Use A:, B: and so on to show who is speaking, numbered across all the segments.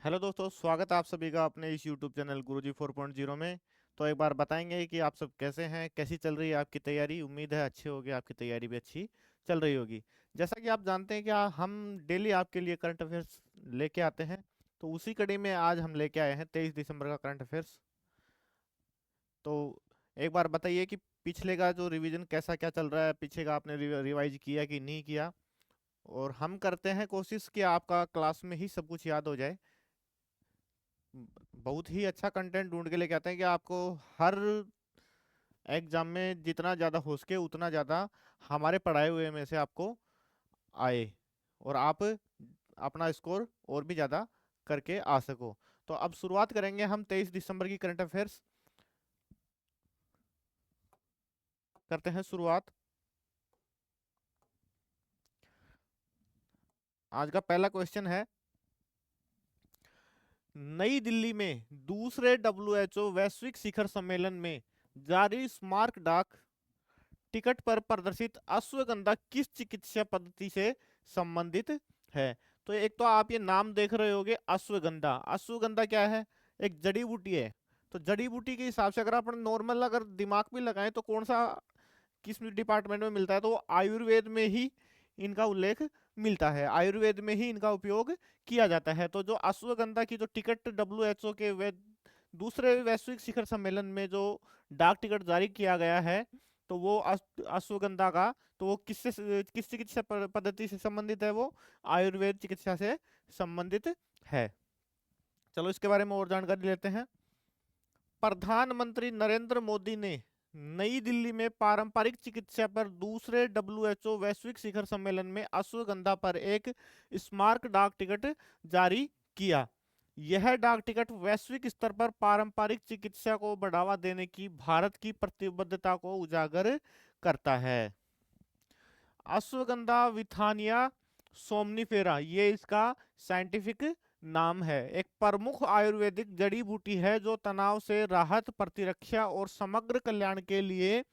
A: Hello दोस्तों, स्वागत है आप सभी का अपने इस यूट्यूब चैनल गुरुजी 4.0 में। तो एक बार बताएंगे कि आप सब कैसे हैं, कैसी चल रही है आपकी तैयारी। उम्मीद है अच्छी होगी, आपकी तैयारी भी अच्छी चल रही होगी। जैसा कि आप जानते हैं कि हम डेली आपके लिए करंट अफेयर्स लेके आते हैं। तो उसी कड़ी में आज हम लेके आए हैं 23 दिसंबर का करंट अफेयर्स। तो एक बार बताइए कि पिछले का जो रिवीजन कैसा क्या चल रहा है, पीछे का आपने रिवाइज किया कि नहीं किया। और हम करते हैं कोशिश कि आपका क्लास में ही सब कुछ याद हो जाए। बहुत ही अच्छा कंटेंट ढूंढ के लेके आते हैं कि आपको हर एग्जाम में जितना ज़्यादा हो सके उतना ज़्यादा हमारे पढ़ाए हुए में से आपको आए, और आप अपना स्कोर और भी ज़्यादा करके आ सको। तो अब शुरुआत करेंगे हम 23 दिसंबर की करंट अफेयर्स। करते हैं शुरुआत। आज का पहला क्वेश्चन है, नई दिल्ली में दूसरे डब्ल्यूएचओ वैश्विक शिखर सम्मेलन में जारी स्मारक डाक टिकट पर प्रदर्शित अश्वगंधा किस चिकित्सा पद्धति से संबंधित है। तो एक तो आप ये नाम देख रहे होगे, अश्वगंधा। अश्वगंधा क्या है? एक जड़ी बूटी है। तो जड़ी बूटी के हिसाब से अगर अपन नॉर्मल अगर दिमाग भी लगाएं तो कौन सा किस डिपार्टमेंट में मिलता है, तो वो आयुर्वेद में ही इनका उल्लेख मिलता है, आयुर्वेद में ही इनका उपयोग किया जाता है। तो जो अश्वगंधा की जो टिकट डब्ल्यूएचओ के दूसरे वैश्विक शिखर सम्मेलन में जो डाक टिकट जारी किया गया है, तो वो अश्वगंधा का, तो वो किस चिकित्सा पद्धति से संबंधित है? वो आयुर्वेद चिकित्सा से संबंधित है। चलो इसके बारे में और जानकारी लेते हैं। प्रधानमंत्री नरेंद्र मोदी ने नई दिल्ली में पारंपरिक चिकित्सा पर दूसरे डब्ल्यूएचओ वैश्विक शिखर सम्मेलन में अश्वगंधा पर एक स्मारक डाक टिकट जारी किया। यह डाक टिकट वैश्विक स्तर पर पारंपरिक चिकित्सा को बढ़ावा देने की भारत की प्रतिबद्धता को उजागर करता है। अश्वगंधा विथानिया सोमनीफेरा, ये इसका साइंटिफिक नाम है। एक प्रमुख आयुर्वेदिक जड़ी बूटी है जो तनाव से राहत, प्रतिरक्षा और समग्र कल्याण के लिए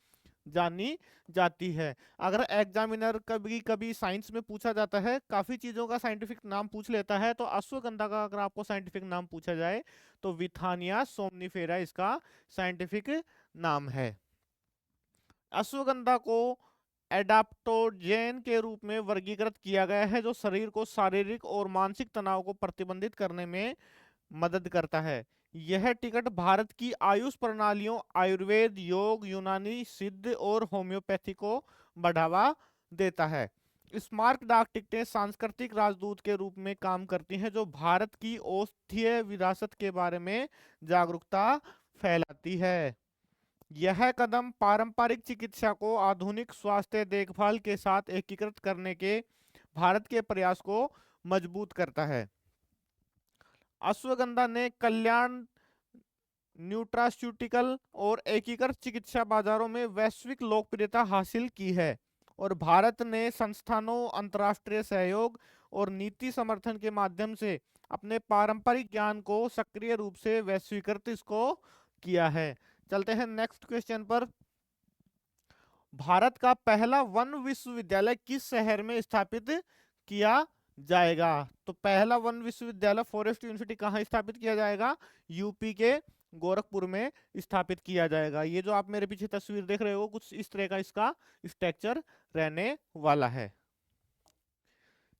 A: जानी जाती है। अगर एग्जामिनर कभी कभी साइंस में पूछा जाता है, काफी चीजों का साइंटिफिक नाम पूछ लेता है, तो अश्वगंधा का अगर आपको साइंटिफिक नाम पूछा जाए तो विथानिया सोमनीफेरा इसका साइंटिफिक नाम है। अश्वगंधा को एडाप्टोजेन के रूप में वर्गीकृत किया गया है, जो शरीर को शारीरिक और मानसिक तनाव को प्रतिबंधित करने में मदद करता है। यह टिकट भारत की आयुष प्रणालियों आयुर्वेद, योग, यूनानी, सिद्ध और होम्योपैथी को बढ़ावा देता है। स्मारक डाक टिकटें सांस्कृतिक राजदूत के रूप में काम करती हैं, जो भारत की औषधीय विरासत के बारे में जागरूकता फैलाती है। यह कदम पारंपरिक चिकित्सा को आधुनिक स्वास्थ्य देखभाल के साथ एकीकृत करने के भारत के प्रयास को मजबूत करता है। अश्वगंधा ने कल्याण न्यूट्रास्यूटिकल और एकीकृत चिकित्सा बाजारों में वैश्विक लोकप्रियता हासिल की है, और भारत ने संस्थानों, अंतर्राष्ट्रीय सहयोग और नीति समर्थन के माध्यम से अपने पारंपरिक ज्ञान को सक्रिय रूप से वैश्वीकृत इसको किया है। चलते हैं नेक्स्ट क्वेश्चन पर। भारत का पहला वन विश्वविद्यालय किस शहर में स्थापित किया जाएगा? तो पहला वन विश्वविद्यालय फॉरेस्ट यूनिवर्सिटी कहाँ स्थापित किया जाएगा? यूपी के गोरखपुर में स्थापित किया जाएगा। ये जो आप मेरे पीछे तस्वीर देख रहे हो, कुछ इस तरह का इसका स्ट्रक्चर रहने वाला है।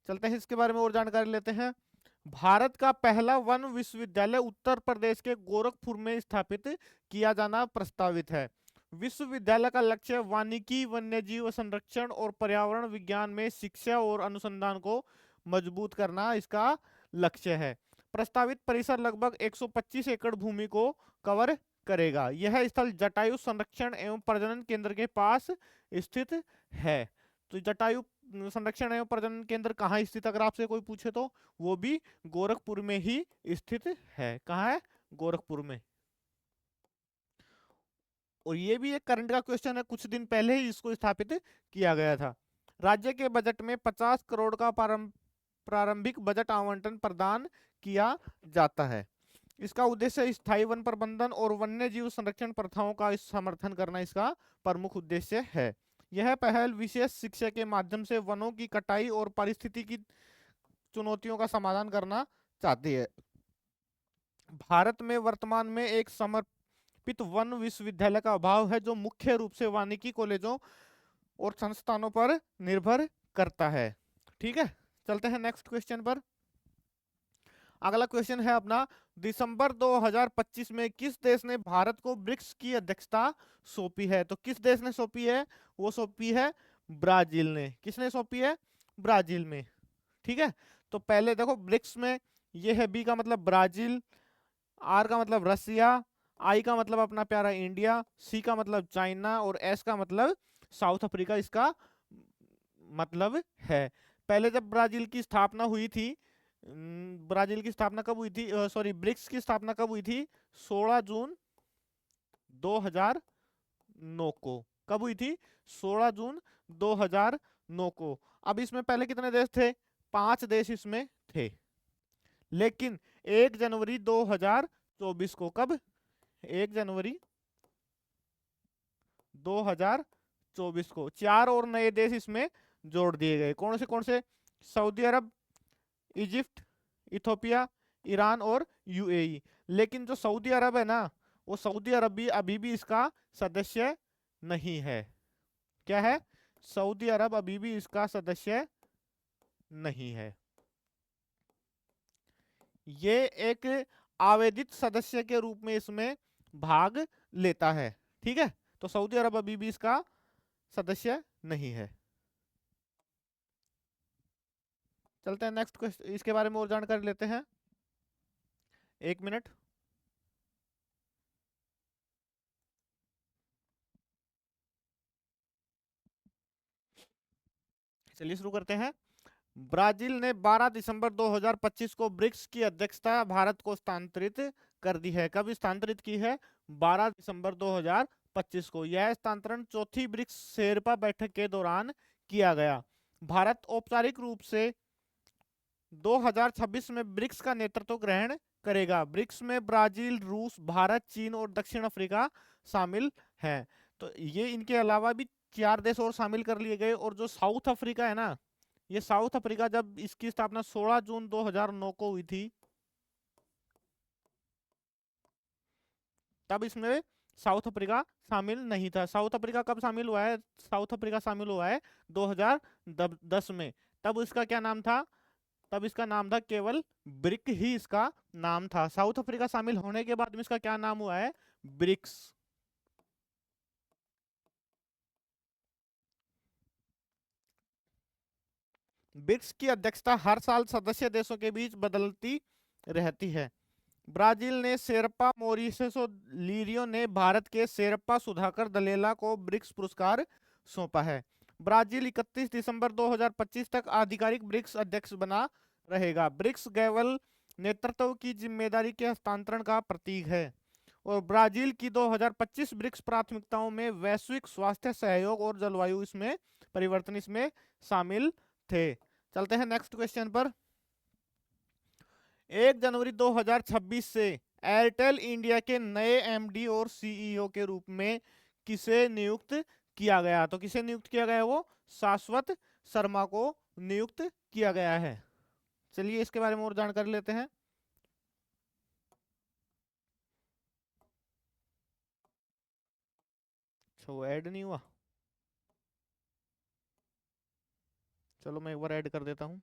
A: चलते हैं इसके बारे में और जानकारी लेते हैं। भारत का पहला वन विश्वविद्यालय उत्तर प्रदेश के गोरखपुर में स्थापित किया जाना प्रस्तावित है। विश्वविद्यालय का लक्ष्य वानिकी, वन्यजीव संरक्षण और पर्यावरण विज्ञान में शिक्षा और अनुसंधान को मजबूत करना इसका लक्ष्य है। प्रस्तावित परिसर लगभग 125 एकड़ भूमि को कवर करेगा। यह स्थल जटायु संरक्षण एवं प्रजनन केंद्र के पास स्थित है। तो जटायु संरक्षण एवं प्रजनन केंद्र कहाँ स्थित, अगर आपसे कोई पूछे तो वो भी गोरखपुर में ही स्थित है। कहाँ है? गोरखपुर में। और ये भी एक करंट का क्वेश्चन है, कुछ दिन पहले ही इसको स्थापित किया गया था। राज्य के बजट में 50 करोड़ का प्रारंभिक बजट आवंटन प्रदान किया जाता है। इसका उद्देश्य स्थायी वन प्रबंधन और वन्य जीव संरक्षण प्रथाओं का समर्थन करना इसका प्रमुख उद्देश्य है। यह पहल विशेष शिक्षा के माध्यम से वनों की कटाई और पारिस्थितिकी चुनौतियों का समाधान करना चाहती है। भारत में वर्तमान में एक समर्पित वन विश्वविद्यालय का अभाव है जो मुख्य रूप से वानिकी कॉलेजों और संस्थानों पर निर्भर करता है। ठीक है, चलते हैं नेक्स्ट क्वेश्चन पर। अगला क्वेश्चन है अपना, दिसंबर 2025 में किस देश ने भारत को ब्रिक्स की अध्यक्षता सौंपी है? तो किस देश ने सौंपी है? वो सौंपी है ब्राजील ने। किसने सौंपी है? ब्राजील में। ठीक है, तो पहले देखो ब्रिक्स में ये है, बी का मतलब ब्राजील, आर का मतलब रसिया, आई का मतलब अपना प्यारा इंडिया, सी का मतलब चाइना और एस का मतलब साउथ अफ्रीका इसका मतलब है। पहले जब ब्राजील की स्थापना हुई थी, ब्राजील की स्थापना कब हुई थी, सॉरी ब्रिक्स की स्थापना कब हुई थी? 16 जून 2009 को। कब हुई थी? 16 जून 2009 को। अब इसमें पहले कितने देश थे? 5 देश इसमें थे, लेकिन 1 जनवरी 2024 को, कब? 1 जनवरी 2024 को 4 और नए देश इसमें जोड़ दिए गए। कौन से? सऊदी अरब, इजिप्ट, इथोपिया, ईरान और यूएई। लेकिन जो सऊदी अरब है ना, वो सऊदी अरब भी अभी भी इसका सदस्य नहीं है। क्या है? सऊदी अरब अभी भी इसका सदस्य नहीं है। ये एक आवेदित सदस्य के रूप में इसमें भाग लेता है। ठीक है, तो सऊदी अरब अभी भी इसका सदस्य नहीं है। चलते हैं नेक्स्ट क्वेश्चन, इसके बारे में और जानकारी लेते हैं। 1 मिनट। चलिए शुरू करते हैं। ब्राजील ने 12 दिसंबर 2025 को ब्रिक्स की अध्यक्षता भारत को स्थानांतरित कर दी है। कब स्थानांतरित की है? 12 दिसंबर 2025 को। यह स्थानांतरण चौथी ब्रिक्स शेरपा बैठक के दौरान किया गया। भारत औपचारिक रूप से 2026 में ब्रिक्स का नेतृत्व ग्रहण करेगा। ब्रिक्स में ब्राजील, रूस, भारत, चीन और दक्षिण अफ्रीका शामिल हैं। तो ये इनके अलावा भी 4 देश और शामिल कर लिए गए। और जो साउथ अफ्रीका है ना, ये साउथ अफ्रीका जब इसकी स्थापना 16 जून 2009 को हुई थी, तब इसमें साउथ अफ्रीका शामिल नहीं था। साउथ अफ्रीका कब शामिल हुआ है? साउथ अफ्रीका शामिल हुआ है 2010 में। तब इसका क्या नाम था? तब इसका नाम था केवल ब्रिक ही इसका नाम था। साउथ अफ्रीका शामिल होने के बाद में इसका क्या नाम हुआ है? ब्रिक्स। ब्रिक्स की अध्यक्षता हर साल सदस्य देशों के बीच बदलती रहती है। ब्राजील ने शेरपा मॉरिशस और लीरियो ने भारत के शेरपा सुधाकर दलेला को ब्रिक्स पुरस्कार सौंपा है। ब्राजील 31 दिसंबर 2025 तक आधिकारिक ब्रिक्स अध्यक्ष बना रहेगा। ब्रिक्स केवल नेतृत्व की जिम्मेदारी के हस्तांतरण का प्रतीक है। और ब्राजील की 2025 ब्रिक्स प्राथमिकताओं में वैश्विक स्वास्थ्य सहयोग और जलवायु इसमें परिवर्तन इसमें शामिल थे। चलते हैं नेक्स्ट क्वेश्चन पर। 1 जनवरी 2026 से एयरटेल इंडिया के नए एमडी और सीईओ के रूप में किसे नियुक्त किया गया? तो किसे नियुक्त किया गया? वो शाश्वत शर्मा को नियुक्त किया गया है। चलिए इसके बारे में और जानकारी लेते हैं। अच्छा, वो ऐड नहीं हुआ। चलो मैं एक बार ऐड कर देता हूँ।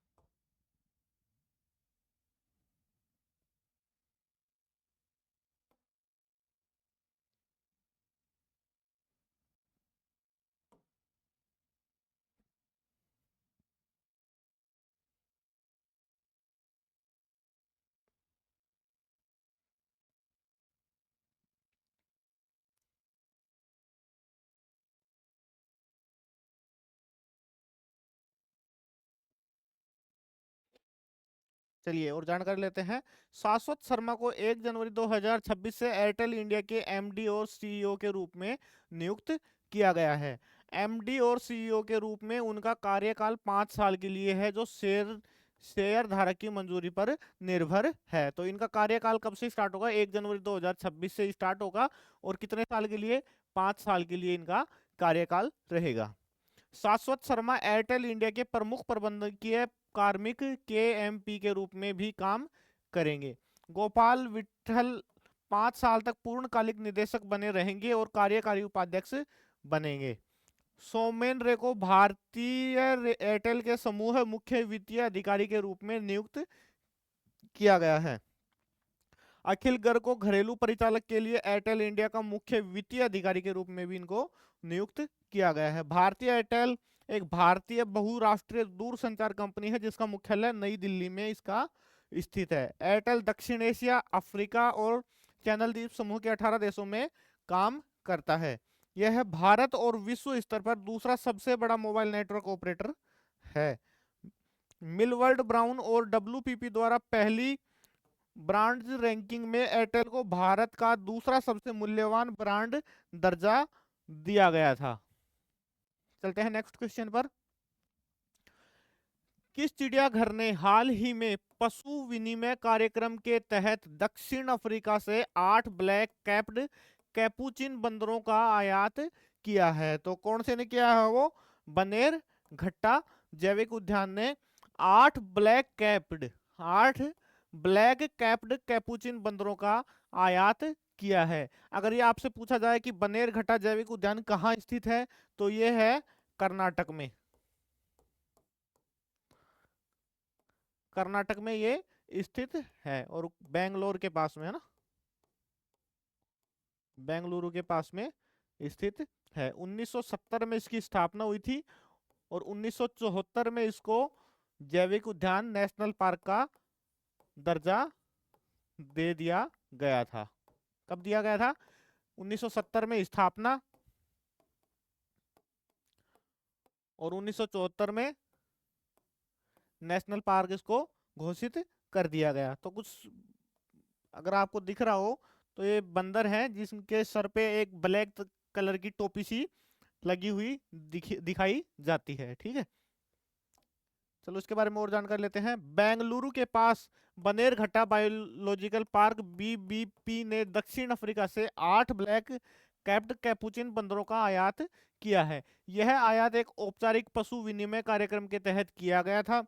A: चलिए और जानकारी लेते हैं। शाश्वत शर्मा को 1 जनवरी 2026 से एयरटेल इंडिया के एमडी और सीईओ के रूप में नियुक्त किया गया है। एमडी और सीईओ के रूप में उनका कार्यकाल 5 साल के लिए है, जो शेयर धारक की मंजूरी पर निर्भर है। तो इनका कार्यकाल कब से स्टार्ट होगा? 1 जनवरी 2026 से स्टार्ट होगा। और कितने साल के लिए? 5 साल के लिए इनका कार्यकाल रहेगा। शाश्वत शर्मा एयरटेल इंडिया के प्रमुख प्रबंधकीय कार्मिक केएमपी के रूप में भी काम करेंगे। गोपाल विट्ठल 5 साल तक पूर्णकालिक निदेशक बने रहेंगे और कार्यकारी उपाध्यक्ष बनेंगे। सोमेन रे को भारतीय एयरटेल के समूह मुख्य वित्तीय अधिकारी के रूप में नियुक्त किया गया है। अखिल गर्ग को घरेलू परिचालक के लिए एयरटेल इंडिया का मुख्य वित्तीय अधिकारी के रूप में भी इनको नियुक्त किया गया है। भारतीय एयरटेल एक भारतीय बहुराष्ट्रीय दूरसंचार कंपनी है जिसका मुख्यालय नई दिल्ली में इसका स्थित है। एयरटेल दक्षिण एशिया, अफ्रीका और चैनल द्वीप समूह के 18 देशों में काम करता है। यह भारत और विश्व स्तर पर दूसरा सबसे बड़ा मोबाइल नेटवर्क ऑपरेटर है। मिलवर्ड ब्राउन और WPP द्वारा पहली ब्रांड रैंकिंग में एयरटेल को भारत का दूसरा सबसे मूल्यवान ब्रांड दर्जा दिया गया था। चलते हैं नेक्स्ट क्वेश्चन पर। किस चिड़ियाघर ने हाल ही में पशु विनिमय कार्यक्रम के तहत दक्षिण अफ्रीका से 8 ब्लैक कैप्ड कैपुचिन बंदरों का आयात किया है? तो कौन से ने किया है? वो बनेर घट्टा जैविक उद्यान ने 8 ब्लैक कैप्ड कैपुचिन बंदरों का आयात किया है। अगर ये आपसे पूछा जाए कि बनेर घट्टा जैविक उद्यान कहाँ स्थित है, तो ये है कर्नाटक में। कर्नाटक में ये स्थित है और बेंगलोर के पास में है ना, बेंगलुरु के पास में स्थित है। 1970 में इसकी स्थापना हुई थी और 1974 में इसको जैविक उद्यान नेशनल पार्क का दर्जा दे दिया गया था। कब दिया गया था? 1970 में स्थापना और 1974 में नेशनल पार्क इसको घोषित कर दिया गया। तो कुछ अगर आपको दिख रहा हो तो ये बंदर है जिसके सर पे एक ब्लैक कलर की टोपी सी लगी हुई दिखाई जाती है। ठीक है, चलो इसके बारे में और जानकारी लेते हैं। बेंगलुरु के पास बनेरघट्टा बायोलॉजिकल पार्क BBP ने दक्षिण अफ्रीका से 8 ब्लैक कैप्ड कैपुचिन बंदरों का आयात किया है। यह आयात एक औपचारिक पशु विनिमय कार्यक्रम के तहत किया गया था।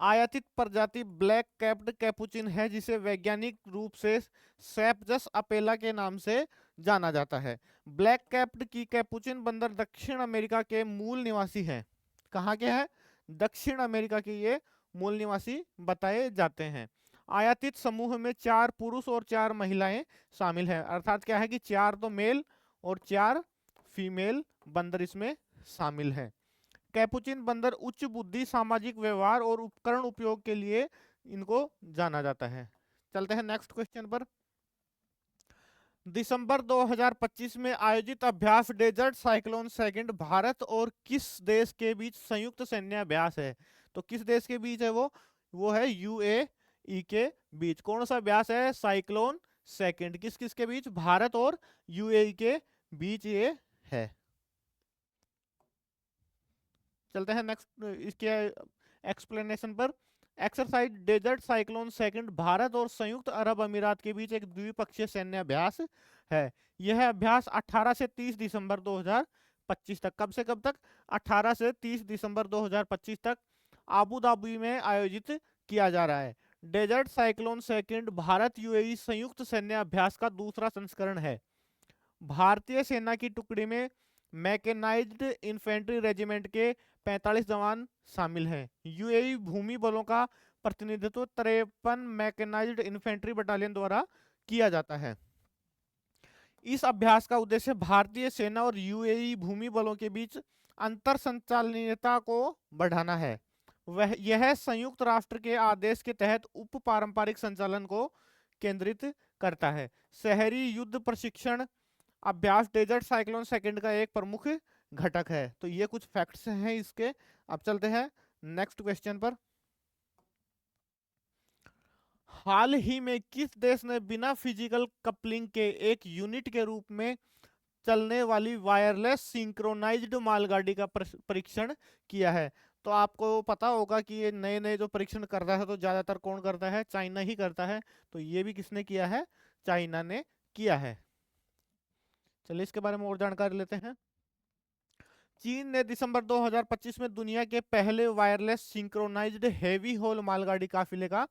A: आयातित प्रजाति ब्लैक कैप्ड कैपुचिन है जिसे वैज्ञानिक रूप से सेप्जस अपेला के नाम से जाना जाता है। ब्लैक कैप्ड की कैपुचिन बंदर दक्षिण अमेरिका के मूल निवासी हैं। कहाँ के हैं? दक्षिण अमेरिका के ये मूल निवासी बताए जाते हैं। आयातित समूह में 4 पुरुष और 4 महिलाएं शामिल हैं। अर्थात क्या है कि 4 तो मेल और 4 फीमेल बंदर इसमें शामिल हैं। कैपुचिन बंदर उच्च बुद्धि, सामाजिक व्यवहार और उपकरण उपयोग के लिए इनको जाना जाता है। चलते हैं नेक्स्ट क्वेश्चन पर। दिसंबर 2025 में आयोजित अभ्यास डेजर्ट साइक्लोन सेकंड भारत और किस देश के बीच संयुक्त सैन्य अभ्यास है? तो किस देश के बीच है वो है UAE के बीच। कौन सा अभ्यास है? Cyclone second. किस किस के बीच? भारत और UAE के बीच ये है। चलते हैं नेक्स्ट इसके एक्सप्लेनेशन पर। Exercise desert cyclone second Bharat और संयुक्त अरब अमीरात के बीच एक द्विपक्षीय सैन्य अभ्यास है। यह अभ्यास 18 से 30 दिसंबर 2025 तक, कब से कब तक? 18 से 30 दिसंबर 2025 तक आबू धाबी में आयोजित किया जा रहा है। Desert cyclone second Bharat UAE संयुक्त सैन्य अभ्यास का दूसरा संस्करण है। भारतीय सेना की टुकड़ी में मैकेनाइज्ड इन्फेंट्री रेजिमेंट के 45 जवान शामिल हैं। UAE भूमि बलों का प्रतिनिधित्व 53 मैकेनाइज्ड इन्फेंट्री बटालियन द्वारा किया जाता है। इस अभ्यास का उद्देश्य भारतीय सेना और UAE भूमि बलों के बीच अंतर संचालनीयता को बढ़ाना है। यह संयुक्त राष्ट्र के आदेश के तहत उप पारंपरिक संचालन को केंद्रित करता है। शहरी युद्ध प्रशिक्षण अभ्यास डेजर्ट साइक्लोन सेकंड का एक प्रमुख घटक है। तो ये कुछ फैक्ट्स हैं इसके। अब चलते हैं नेक्स्ट क्वेश्चन पर। हाल ही में किस देश ने बिना फिजिकल कपलिंग के एक यूनिट के रूप में चलने वाली वायरलेस सिंक्रोनाइज्ड मालगाड़ी का परीक्षण किया है? तो आपको पता होगा कि ये नए नए जो परीक्षण करता है तो ज्यादातर कौन करता है? चाइना ही करता है। तो ये भी किसने किया है? चाइना ने किया है। चलिए इसके बारे में और जानकारी लेते हैं। चीन ने दिसंबर 2025 में दुनिया के पहले वायरलेस सिंक्रोनाइज्ड हेवी हॉल मालगाड़ी काफिले का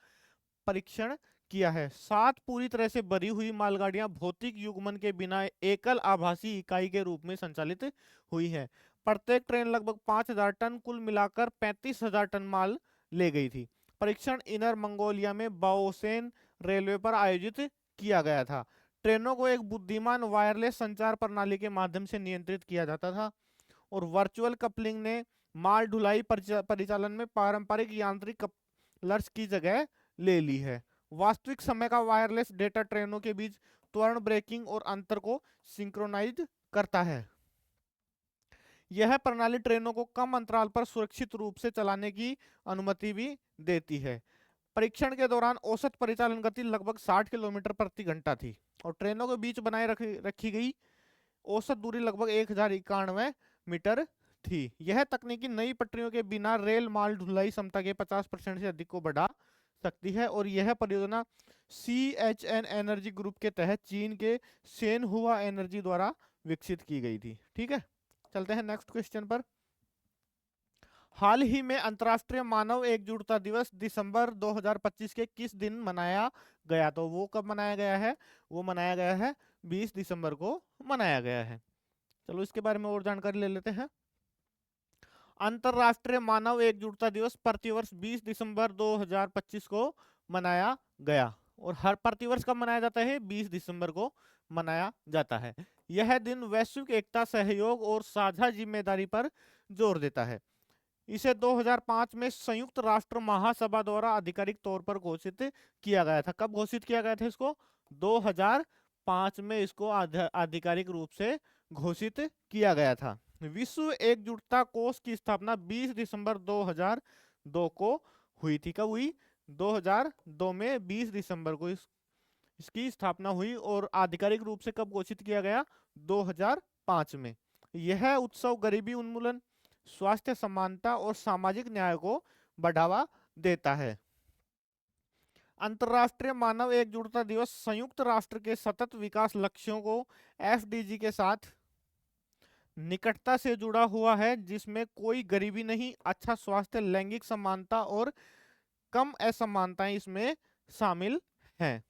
A: परीक्षण किया है। 7 पूरी तरह से भरी हुई मालगाड़ियां भौतिक युग्मन के बिना एकल आभासी इकाई के रूप में संचालित हुई है। प्रत्येक ट्रेन लगभग 5,000 टन, कुल मिलाकर 35,000 टन माल ले गई थी। परीक्षण इनर मंगोलिया में बाओसेन रेलवे पर आयोजित किया गया था। ट्रेनों को एक बुद्धिमान वायरलेस संचार प्रणाली के माध्यम से नियंत्रित किया जाता था और वर्चुअल कपलिंग ने माल ढुलाई परिचालन में पारंपरिक यांत्रिक कपलर्स की जगह ले ली है। वास्तविक समय का वायरलेस डेटा ट्रेनों के बीच त्वरण ब्रेकिंग और अंतर को सिंक्रोनाइज करता है। यह प्रणाली ट्रेनों को कम अंतराल पर सुरक्षित रूप से चलाने की अनुमति भी देती है। परीक्षण के दौरान औसत परिचालन गति लगभग 60 किलोमीटर प्रति घंटा थी और ट्रेनों के बीच बनाए रखी गई औसत दूरी लगभग 1091 मीटर थी। यह तकनीकी नई पटरियों के बिना रेल माल ढुलाई क्षमता के 50% से अधिक को बढ़ा सकती है और यह परियोजना CHN एनर्जी ग्रुप के तहत चीन के सेनहुआ एनर्जी द्वारा विकसित की गई थी। ठीक है, चलते हैं नेक्स्ट क्वेश्चन पर। हाल ही में अंतर्राष्ट्रीय मानव एकजुटता दिवस दिसंबर 2025 के किस दिन मनाया गया? तो वो कब मनाया गया है? वो मनाया गया है 20 दिसंबर को मनाया गया है। चलो इसके बारे में और जानकारी ले लेते हैं। अंतर्राष्ट्रीय मानव एकजुटता दिवस प्रतिवर्ष 20 दिसंबर 2025 को मनाया गया और हर प्रतिवर्ष कब मनाया जाता है? 20 दिसंबर को मनाया जाता है। यह दिन वैश्विक एकता, सहयोग और साझा जिम्मेदारी पर जोर देता है। इसे 2005 में संयुक्त राष्ट्र महासभा द्वारा आधिकारिक तौर पर घोषित किया गया था। कब घोषित किया गया था इसको? 2005 में इसको आधिकारिक रूप से घोषित किया गया था। विश्व एकजुटता कोष की स्थापना 20 दिसंबर 2002 को हुई थी। कब हुई? 2002 में 20 दिसंबर को इसकी स्थापना हुई और आधिकारिक रूप से कब घोषित किया गया? 2005 में। यह उत्सव गरीबी उन्मूलन, स्वास्थ्य समानता और सामाजिक न्याय को बढ़ावा देता है। अंतर्राष्ट्रीय मानव एकजुटता दिवस संयुक्त राष्ट्र के सतत विकास लक्ष्यों को FDG के साथ निकटता से जुड़ा हुआ है, जिसमें कोई गरीबी नहीं, अच्छा स्वास्थ्य, लैंगिक समानता और कम असमानताएं इसमें शामिल हैं।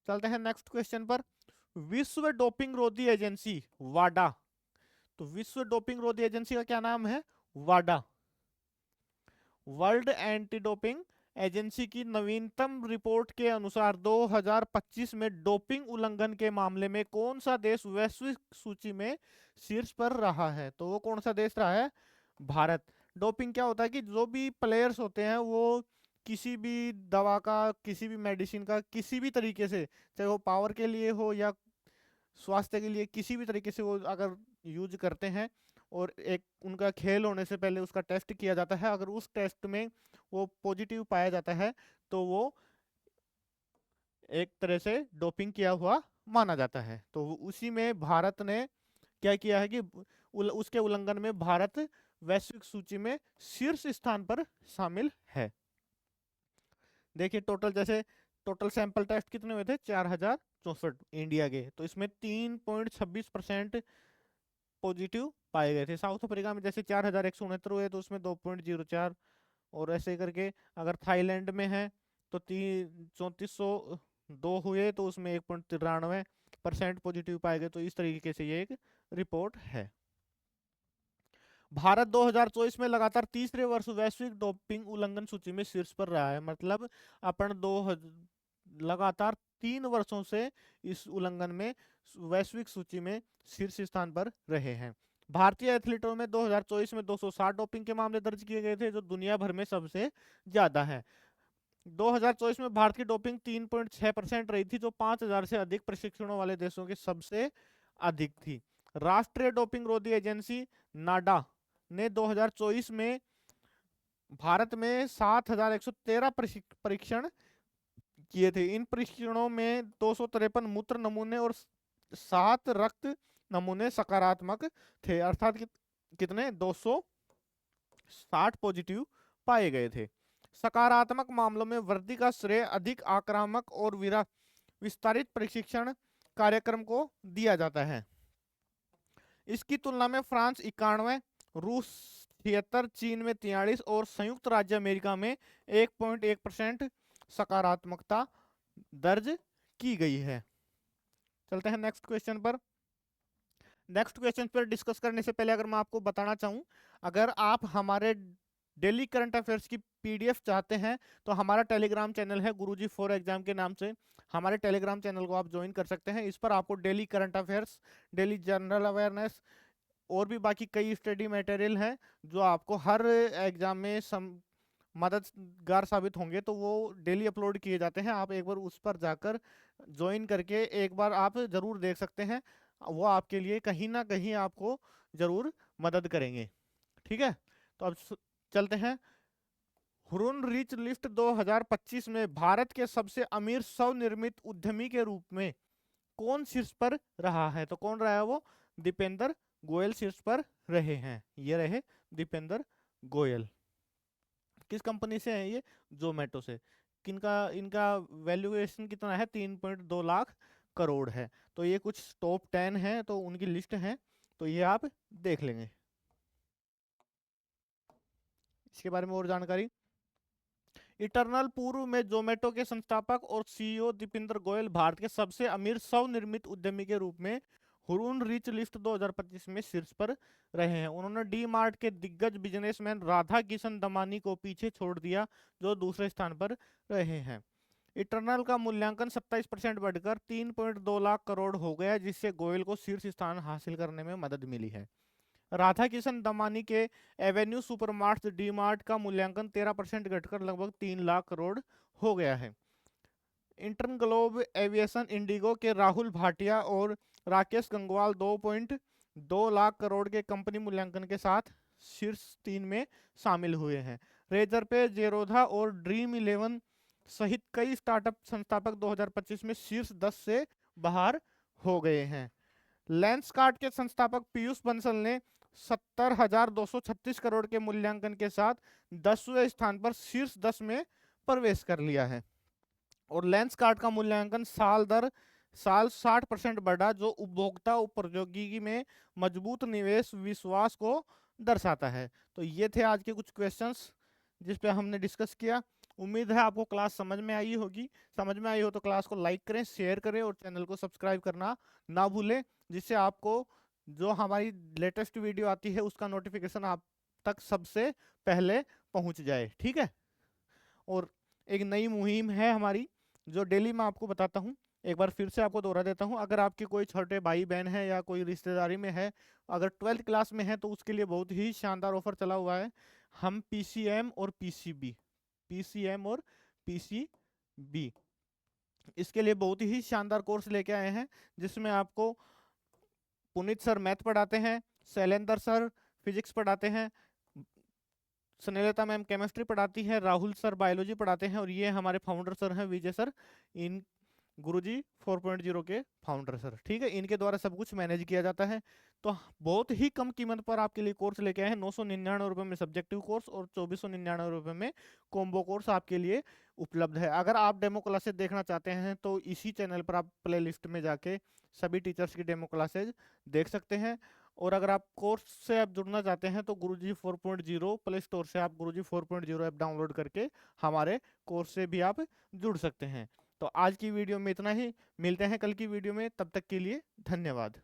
A: चलते हैं नेक्स्ट क्वेश्चन पर। विश्व डोपिंग रोधी एजेंसी वाडा, तो विश्व डोपिंग रोधी एजेंसी का क्या नाम है? वाडा। वर्ल्ड एंटी डोपिंग एजेंसी की नवीनतम रिपोर्ट के अनुसार 2025 में डोपिंग उल्लंघन के मामले में कौन सा देश वैश्विक सूची में शीर्ष पर रहा है? तो वो कौन सा देश रहा है? भारत। डोपिंग क्या होता है कि जो भी प्लेयर्स होते हैं वो किसी भी दवा का, किसी भी मेडिसिन का, किसी भी तरीके से, चाहे वो पावर के लिए हो या स्वास्थ्य के लिए, किसी भी तरीके से वो अगर यूज करते हैं और एक उनका खेल होने से पहले उसका टेस्ट किया जाता है, अगर उस टेस्ट में वो पॉजिटिव पाया जाता है तो वो एक तरह से डोपिंग किया हुआ माना जाता है। तो उसी में भारत ने क्या किया है कि उसके उल्लंघन में भारत वैश्विक सूची में शीर्ष स्थान पर शामिल है। देखिए टोटल सैंपल टेस्ट कितने हुए थे? 4064 इंडिया के, तो इसमें 3.26% पॉजिटिव पाए गए थे। साउथ अफ्रीका में जैसे 4169 हुए तो उसमें 2.04, और ऐसे करके अगर थाईलैंड में है तो 3402 हुए तो उसमें 1.93% पॉजिटिव पाए गए। तो इस तरीके से ये एक रिपोर्ट है। भारत 2024 में लगातार तीसरे वर्ष वैश्विक डोपिंग उल्लंघन सूची में शीर्ष पर रहा है। मतलब अपन लगातार 3 वर्षों से इस उल्लंघन में वैश्विक सूची में शीर्ष स्थान पर रहे हैं। भारतीय एथलीटों में 2024 में 260 डोपिंग के मामले दर्ज किए गए थे, जो दुनिया भर में सबसे ज्यादा है। 2024 में भारत की डोपिंग 3.6% रही थी, जो 5000 से अधिक प्रशिक्षणों वाले देशों के सबसे अधिक थी। राष्ट्रीय डोपिंग रोधी एजेंसी नाडा ने 2024 में भारत में 7113 परीक्षण किए थे। इन परीक्षणों में 253 मूत्र नमूने और 7 रक्त नमूने सकारात्मक थे, अर्थात कितने? 260 पॉजिटिव पाए गए थे। सकारात्मक मामलों में वृद्धि का श्रेय अधिक आक्रामक और विस्तारित प्रशिक्षण कार्यक्रम को दिया जाता है। इसकी तुलना में फ्रांस 91, रूस 76, चीन में 43 और संयुक्त राज्य अमेरिका में 1.1% सकारात्मकता दर्ज की गई है। चलते हैं नेक्स्ट क्वेश्चन पर। नेक्स्ट क्वेश्चन पर डिस्कस करने से पहले अगर मैं आपको बताना चाहूँ, अगर आप हमारे डेली करंट अफेयर्स की पीडीएफ चाहते हैं तो हमारा टेलीग्राम चैनल है गुरुजी फॉर एग्जाम के नाम से। हमारे टेलीग्राम चैनल को आप ज्वाइन कर सकते हैं। इस पर आपको daily current affairs, daily general awareness और भी बाकी कई स्टडी मटेरियल हैं जो आपको हर एग्जाम में मददगार साबित होंगे। तो वो डेली अपलोड किए जाते हैं, आप एक बार उस पर जाकर ज्वाइन करके एक बार आप जरूर देख सकते हैं। वो आपके लिए कहीं ना कहीं आपको जरूर मदद करेंगे। ठीक है, तो अब चलते हैं। हुरुन रिच लिस्ट 2025 में भारत के सबसे अमीर स्वनिर्मित उद्यमी के रूप में कौन शीर्ष पर रहा है? तो कौन रहा है वो? दीपेंद्र गोयल शीर्ष पर रहे हैं। ये रहे दीपेंद्र गोयल। किस कंपनी से है ये? जोमेटो से। किनका इनका वैल्यूएशन कितना है? 3.2 लाख करोड़ है। तो ये कुछ टॉप 10 है, तो उनकी लिस्ट है, तो ये आप देख लेंगे। इसके बारे में और जानकारी। इटरनल पूर्व में जोमेटो के संस्थापक और सीईओ दीपेंद्र गोयल भारत के सबसे अमीर स्वनिर्मित उद्यमी के रूप में हुरून रिच लिस्ट 2025 में शीर्ष पर रहे हैं। उन्होंने डी मार्ट के दिग्गज बिजनेसमैन राधा किशन दमानी को पीछे छोड़ दिया, जो दूसरे स्थान पर रहे हैं। इटरनल का मूल्यांकन 27% बढ़कर 3.2 लाख करोड़ हो गया, जिससे गोयल को शीर्ष स्थान हासिल करने में मदद मिली है। राधा किशन दमानी के एवेन्यू सुपरमार्ट्स डी मार्ट का मूल्यांकन 13% घटकर लगभग 3 लाख करोड़ हो गया है। इंटर्न ग्लोब एविएशन इंडिगो के राहुल भाटिया और राकेश गंगवाल 2.2 लाख करोड़ के कंपनी मूल्यांकन के साथ शीर्ष 3 में शामिल हुए हैं। रेजर पे, जेरोधा और ड्रीम 11 सहित कई स्टार्टअप संस्थापक 2025 में शीर्ष 10 से बाहर हो गए हैं। लेंसकार्ट के संस्थापक पीयूष बंसल ने 70,236 करोड़ के मूल्यांकन के साथ 10वें स्थान पर शीर्ष 10 में प्रवेश कर लिया है। और लेंसकार्ट का मूल्यांकन साल दर साल 60% बढ़ा, जो उपभोक्ता प्रौद्योगिकी में मजबूत निवेश विश्वास को दर्शाता है। तो ये थे आज के कुछ क्वेश्चंस जिस पे हमने डिस्कस किया। उम्मीद है आपको क्लास समझ में आई होगी। समझ में आई हो तो क्लास को लाइक करें, शेयर करें और चैनल को सब्सक्राइब करना ना भूलें, जिससे आपको जो हमारी लेटेस्ट वीडियो आती है उसका नोटिफिकेशन आप तक सबसे पहले पहुंच जाए। ठीक है, और एक नई मुहिम है हमारी जो डेली मैं आपको बताता हूँ। एक बार फिर से आपको दोहरा देता हूँ, अगर आपके कोई छोटे भाई बहन है या कोई रिश्तेदारी में है, अगर 12th क्लास में है, तो उसके लिए बहुत ही शानदार ऑफर चला हुआ है। हम पीसीएम और पीसीबी इसके लिए बहुत ही शानदार कोर्स लेके आए हैं, जिसमें आपको पुनीत सर मैथ पढ़ाते हैं, शैलेंद्र सर फिजिक्स पढ़ाते हैं, स्नेहलता मैम केमिस्ट्री पढ़ाती है, राहुल सर बायोलॉजी पढ़ाते हैं, और ये हमारे फाउंडर सर हैं विजय सर, इन गुरुजी 4.0 के फाउंडर सर। ठीक है, इनके द्वारा सब कुछ मैनेज किया जाता है। तो बहुत ही कम कीमत पर आपके लिए कोर्स लेके आए हैं। 999 रुपये में सब्जेक्टिव कोर्स और 2499 रुपये में कॉम्बो कोर्स आपके लिए उपलब्ध है। अगर आप डेमो क्लासेज देखना चाहते हैं तो इसी चैनल पर आप प्ले लिस्ट में जाके सभी टीचर्स की डेमो क्लासेज देख सकते हैं। और अगर आप कोर्स से आप जुड़ना चाहते हैं तो गुरुजी 4.0 प्ले स्टोर से आप गुरुजी 4.0 ऐप डाउनलोड करके हमारे कोर्स से भी आप जुड़ सकते हैं। तो आज की वीडियो में इतना ही, मिलते हैं कल की वीडियो में, तब तक के लिए धन्यवाद।